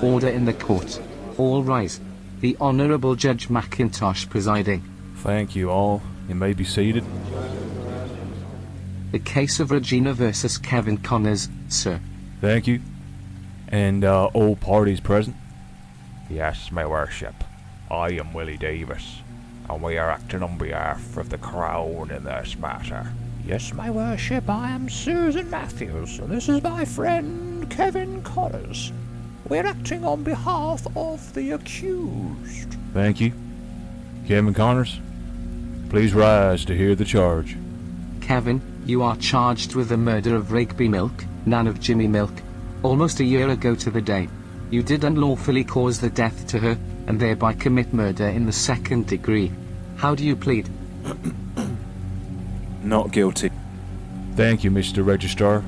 Order in the court. All rise. The Honourable Judge McIntosh presiding. Thank you all. You may be seated. The case of Regina versus Kevin Connors, sir. Thank you. And all parties present? Yes, my worship. I am Willie Davis, and we are acting on behalf of the Crown in this matter. Yes, my worship, I am Susan Matthews, and this is my friend Kevin Connors. We're acting on behalf of the accused. Thank you. Kevin Connors, please rise to hear the charge. Kevin, you are charged with the murder of Rigby Milk, Nan of Jimmy Milk. Almost a year ago to the day, you did unlawfully cause the death to her, and thereby commit murder in the 2nd degree. How do you plead? Not guilty. Thank you, Mr. Registrar.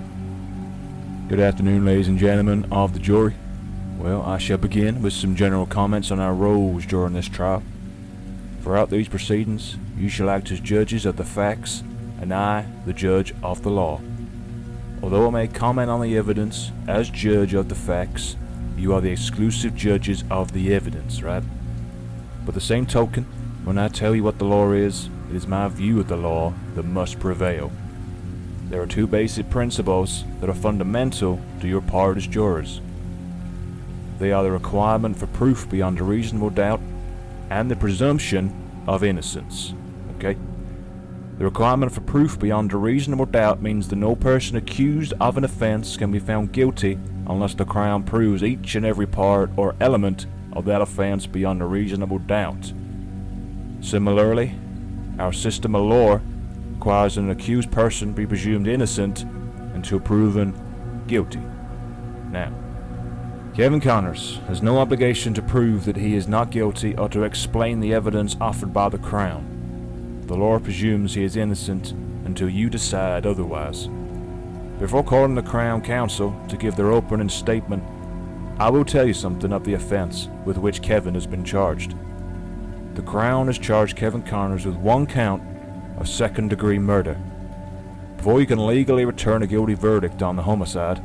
Good afternoon, ladies and gentlemen of the jury. Well, I shall begin with some general comments on our roles during this trial. Throughout these proceedings, you shall act as judges of the facts, and I, the judge of the law. Although I may comment on the evidence as judge of the facts, you are the exclusive judges of the evidence, right? By the same token, when I tell you what the law is, it is my view of the law that must prevail. There are two basic principles that are fundamental to your part as jurors. They are the requirement for proof beyond a reasonable doubt and the presumption of innocence. Okay? The requirement for proof beyond a reasonable doubt means that no person accused of an offense can be found guilty unless the Crown proves each and every part or element of that offense beyond a reasonable doubt. Similarly, our system of law requires an accused person be presumed innocent until proven guilty. Now, Kevin Connors has no obligation to prove that he is not guilty or to explain the evidence offered by the Crown. The law presumes he is innocent until you decide otherwise. Before calling the Crown Counsel to give their opening statement, I will tell you something of the offense with which Kevin has been charged. The Crown has charged Kevin Connors with one count of 2nd-degree murder. Before you can legally return a guilty verdict on the homicide,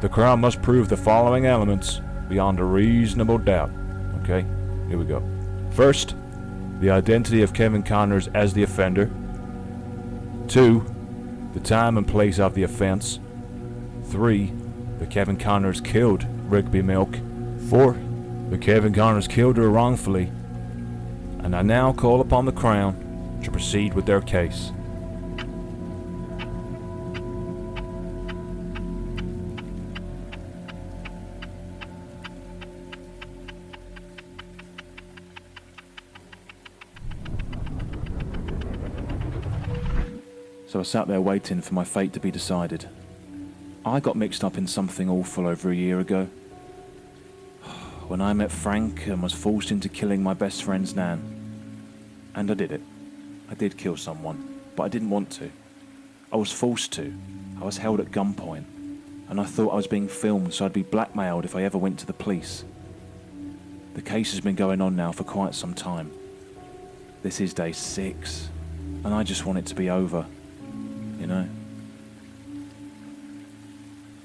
the Crown must prove the following elements beyond a reasonable doubt. Okay, here we go. First, the identity of Kevin Connors as the offender. 2, the time and place of the offense. 3, that Kevin Connors killed Rigby Milk. 4, that Kevin Connors killed her wrongfully. And I now call upon the Crown to proceed with their case. So I sat there waiting for my fate to be decided. I got mixed up in something awful over a year ago. When I met Frank and was forced into killing my best friend's Nan. And I did it. I did kill someone, but I didn't want to. I was forced to. I was held at gunpoint. And I thought I was being filmed, so I'd be blackmailed if I ever went to the police. The case has been going on now for quite some time. This is day 6, and I just want it to be over. You know?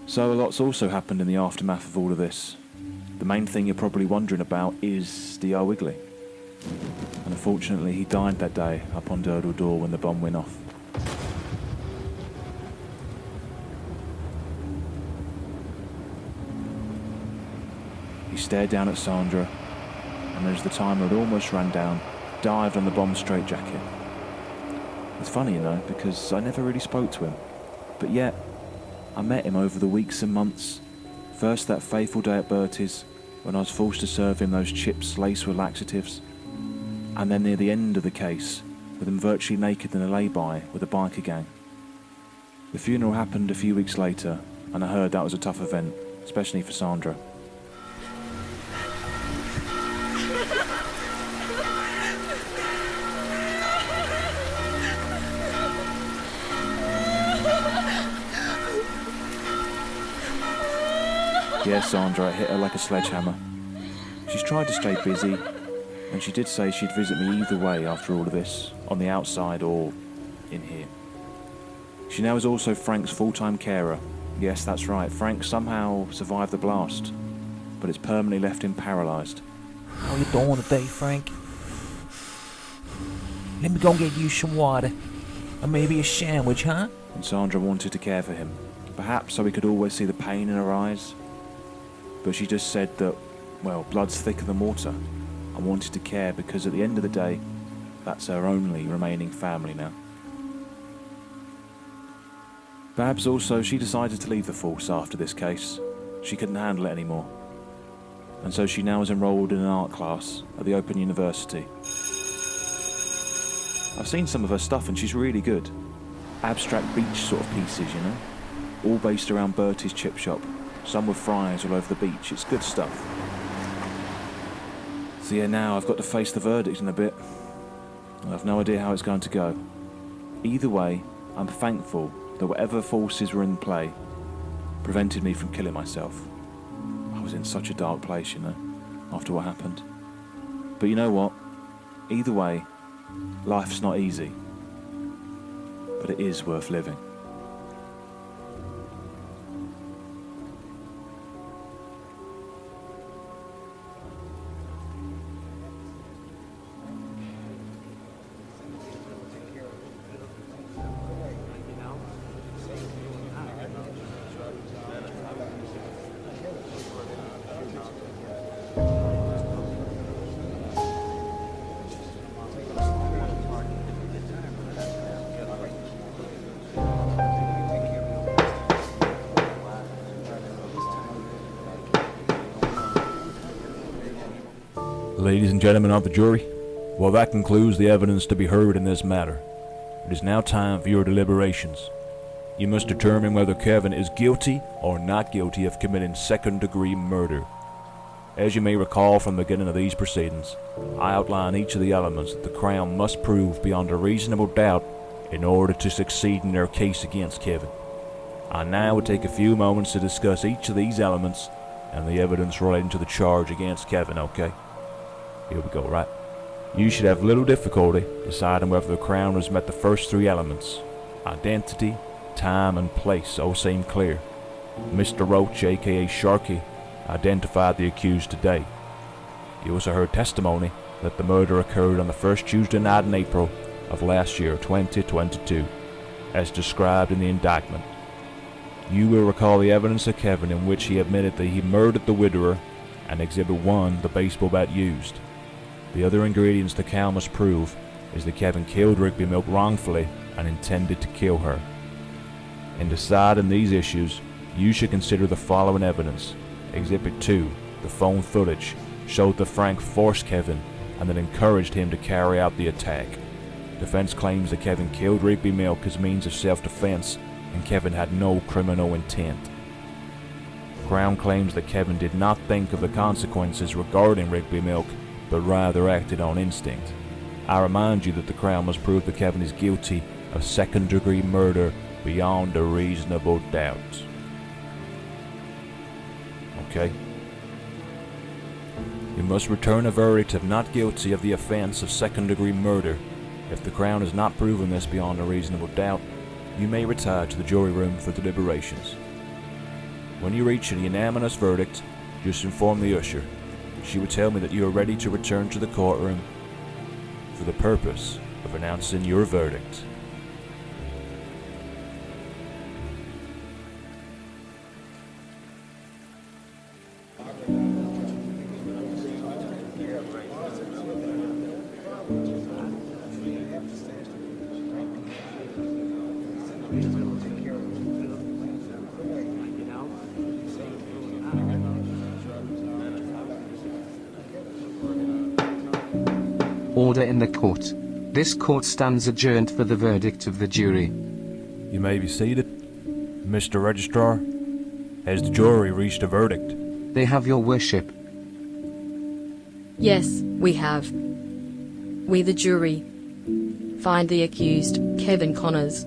So a lot's also happened in the aftermath of all of this. The main thing you're probably wondering about is D.R. Wigley. And unfortunately he died that day up on Durdle Door when the bomb went off. He stared down at Sandra, and as the timer had almost run down, dived on the bomb straitjacket. It's funny, you know, because I never really spoke to him. But yet, I met him over the weeks and months. First that fateful day at Berties, when I was forced to serve him those chips laced with laxatives. And then near the end of the case, with him virtually naked in a lay-by with a biker gang. The funeral happened a few weeks later, and I heard that was a tough event, especially for Sandra. Yes, Sandra, I hit her like a sledgehammer. She's tried to stay busy, and she did say she'd visit me either way after all of this, on the outside or in here. She now is also Frank's full-time carer. Yes, that's right, Frank somehow survived the blast, but it's permanently left him paralysed. How you doing today, Frank? Let me go get you some water. Or maybe a sandwich, huh? And Sandra wanted to care for him, perhaps so he could always see the pain in her eyes. But she just said that, well, blood's thicker than water. I wanted to care because at the end of the day, that's her only remaining family now. Babs also, she decided to leave the force after this case. She couldn't handle it anymore. And so she now is enrolled in an art class at the Open University. I've seen some of her stuff and she's really good. Abstract beach sort of pieces, you know? All based around Berties' chip shop. Some with fries all over the beach. It's good stuff. So yeah, now I've got to face the verdict in a bit. I've no idea how it's going to go. Either way, I'm thankful that whatever forces were in play prevented me from killing myself. I was in such a dark place, you know, after what happened. But you know what? Either way, life's not easy. But it is worth living. Ladies and gentlemen of the jury, well, that concludes the evidence to be heard in this matter. It is now time for your deliberations. You must determine whether Kevin is guilty or not guilty of committing second-degree murder. As you may recall from the beginning of these proceedings, I outline each of the elements that the Crown must prove beyond a reasonable doubt in order to succeed in their case against Kevin. I now will take a few moments to discuss each of these elements and the evidence relating to the charge against Kevin, okay? Here we go, right? You should have little difficulty deciding whether the Crown has met the first three elements. Identity, time, and place all seem clear. Mr. Roach, aka Sharky, identified the accused today. You also heard testimony that the murder occurred on the first Tuesday night in April of last year, 2022, as described in the indictment. You will recall the evidence of Kevin in which he admitted that he murdered the widower and Exhibit 1, the baseball bat used. The other ingredients the Crown must prove is that Kevin killed Rigby Milk wrongfully and intended to kill her. In deciding these issues, you should consider the following evidence. Exhibit 2, the phone footage, showed that Frank forced Kevin and then encouraged him to carry out the attack. Defense claims that Kevin killed Rigby Milk as means of self-defense and Kevin had no criminal intent. Crown claims that Kevin did not think of the consequences regarding Rigby Milk, but rather acted on instinct. I remind you that the Crown must prove that Kevin is guilty of second-degree murder beyond a reasonable doubt. Okay? You must return a verdict of not guilty of the offense of second-degree murder. If the Crown has not proven this beyond a reasonable doubt, you may retire to the jury room for deliberations. When you reach a unanimous verdict, just inform the usher. She will tell me that you are ready to return to the courtroom for the purpose of announcing your verdict. Order in the court. This court stands adjourned for the verdict of the jury. You may be seated. Mr. Registrar, has the jury reached a verdict? They have, your worship. Yes, we have. We, the jury, find the accused, Kevin Connors,